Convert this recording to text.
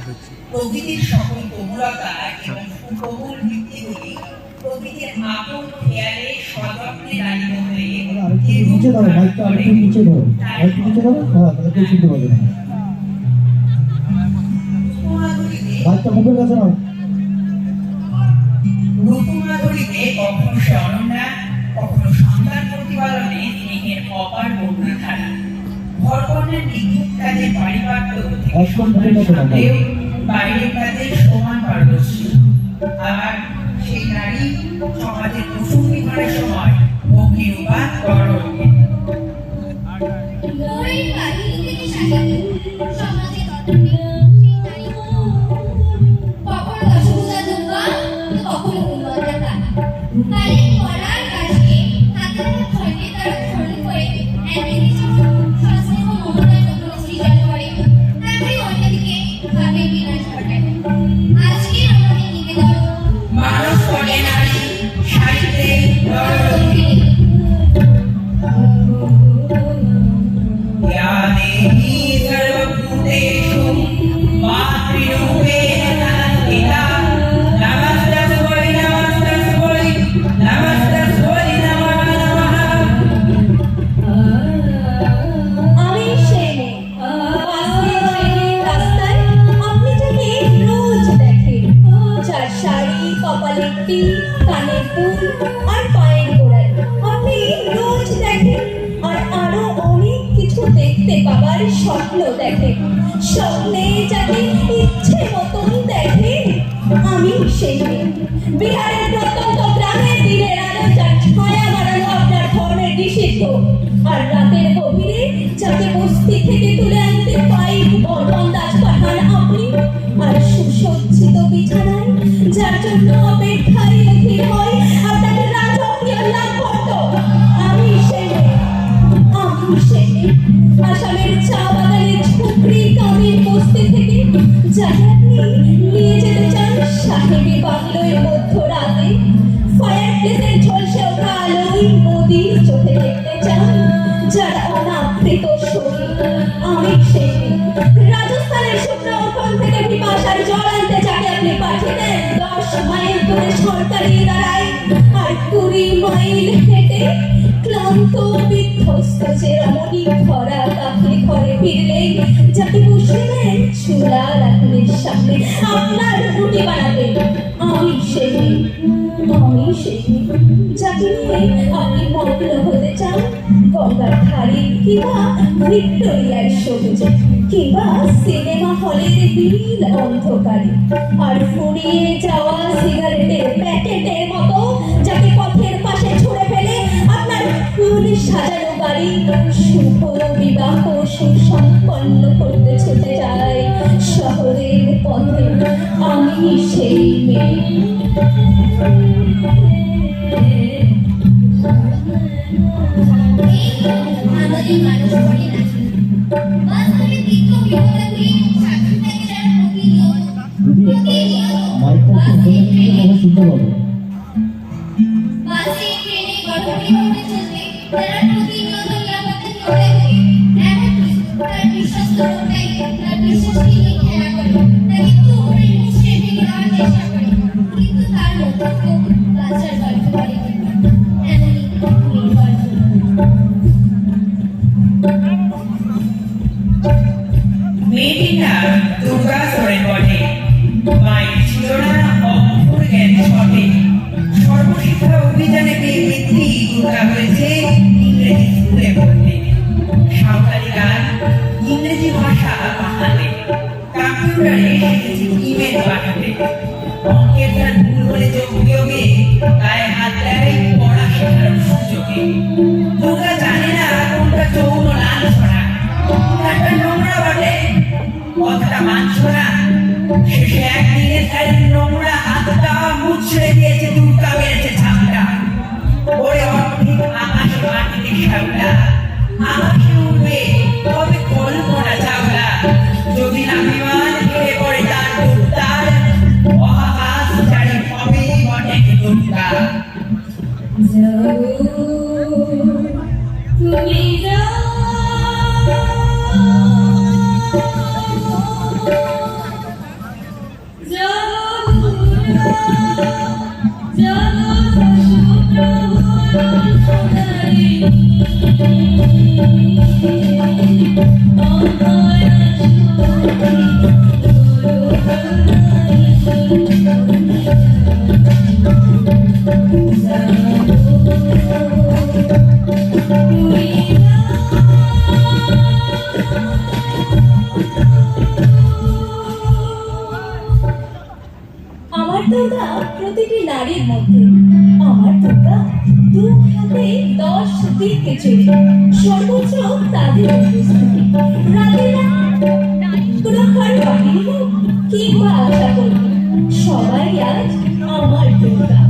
প্রকৃতির সকল কোমলতা এবং সুকোমল ভিত্তিগুলি প্রকৃতির আপন খেয়ালে সযত্নে দাঁড়িয়ে হয়ে নিচে ধরো, মাইকটা আরেকটু নিচে ধরো, আরেকটু নিচে ধরো, হ্যাঁ, তাহলে কেউ শুনতে পাবে না। মাইকটা মুখের কাছে নাও। রূপমাধুরীতে কখনো সে অনন্যা, কখনো সন্তান প্রতিপালনে স্নেহের অপার বন্যাধারা। ভরকর্ণের নিখুঁত কাজে পারিপাট্য সন্তানের বাইরের কাজে সমান পারদর্শী। আবার সেই নারী সমাজের প্রসঙ্গী করার সময় অগ্নিরূপাত গরম মানুষ করে নারী সাহিত্যে কানের ফুল আর পায়ের গোড়ায় আপনি রোজ দেখেন, আর আরো অনেক কিছু দেখতে পাবার স্বপ্ন দেখেন। স্বপ্নে যাকে ইচ্ছে মতন দেখেন, আমি সেই বিহারের প্রত্যন্ত গ্রামের দিনের আলো যার ছায়া বাড়ানো আপনার ধর্মের নিষিদ্ধ, আর রাতের গভীরে যাকে বস্তি থেকে তুলে আনতে পাই বন্দাজ পাঠান আপনি, আর সুসজ্জিত বিছানায় যার জন্য অপেক্ষায় অধীর হয় আপনার রাজকীয় লাভপত্র, আমি সেই আসামের চা বাগানের ঝুপড়ি কামির বস্তি থেকে যাকে আপনি নিয়ে যেতে চান সাহেবী বাংলোয় মধ্যরাতে, ফায়ার প্লেসের ঝলসে ওঠা আলোয় নদীর চোখে দেখতে চান যার অনাবৃত শরীর, আমি সেই রাজস্থানের শুকনো উঠোন থেকে পিপাসার জল আনতে যাকে আপনি পাঠিয়ে দেন 10 মাইল দূরে সরকারি দাঁড়ায়, আর 20 মাইল হেঁটে ক্লান্ত বিধ্বস্ত যে রমণী ভরা কাকে ঘরে ফিরলেই যাকে বসে দেন চুলা রাখনের সামনে আপনার রুটি বানাতে, আমি সেই যাকে নিয়ে আপনি মগ্ন হতে চান গঙ্গার ধারে কিংবা ভিক্টোরিয়ার সবুজে কিংবা সিনেমা হলের নীল অন্ধকারে, আর ফুরিয়ে যাওয়া সিগারেটের প্যাকেটের মতো যাকে পথের পাশে ছুঁড়ে ফেলে আপনার ফুল সাজানো গাড়ি শুভ বিবাহ সুসম্পন্ন করতে ছুটে যায় শহরের পথে, আমি সেই মেয়ে। আমাদের মানুষ করে না বাস্তবে দীর্ঘ বিপদে শাসন থেকে যারা বাসে ট্রেনে গঠনে ঘটে চলবে তারা প্রতিনিয়ত নিরাপত্তা করে এমন তার বিশ্বস্ত লোকটাই তার বিশ্বাসকে নিয়ে খেলা করে তাকে তুমড়ে মুচড়ে ভেঙে দেওয়ার চেষ্টা করে, কিন্তু তার মধ্যে বাচ্চার গল্প করে এমনই মেয়েটির নাম দুর্গা সোরেন বটে। মায়ের ছিল না অক্ষর জ্ঞান সঠিক। সর্বশিক্ষা অভিযানে পেয়ে বৃদ্ধি দুর্গা হয়েছে ইংরেজি স্কুলে পড়তে, সাঁওতালি গান, ইংরেজি ভাষা পাঠাতে, কম্পিউটারে শিখেছি ইমেল পাঠাতে, অঙ্কের ধার ভুল হলে যোগ বিয়োগে গায়ে হাত দেয় পড়া শেখানোর সুযোগে। দুর্গা জানে না কোনটা যৌন লাঞ্ছনা, কোনটা নোংরা বটে, কথাটা মানছ না। শেষে একদিনে তার নোংরা হাতটা মুছড়ে দিয়েছে, দুর্গা মেরেছে ছাপটা। ওরে অর্ধেক আকাশ মাটিতে শ্যাওলা, আকাশে উঠবে তবে কল্পনা চাওলা। যদি না বিমান ঘিরে পড়ে তার দুর্গার মহাকাশ চারি হবে বটে দুর্গা। তুমি দুর্গা প্রতিটি নারীর মধ্যে। আমার দুর্গা দু হাতে 10 দিককে চেনে, সর্বোচ্চ তাদের উপস্থিতি। রাতের রক্ষার বাহিনী হোক কিংবা আশা করি, সবাই আজ আমার দুর্গা।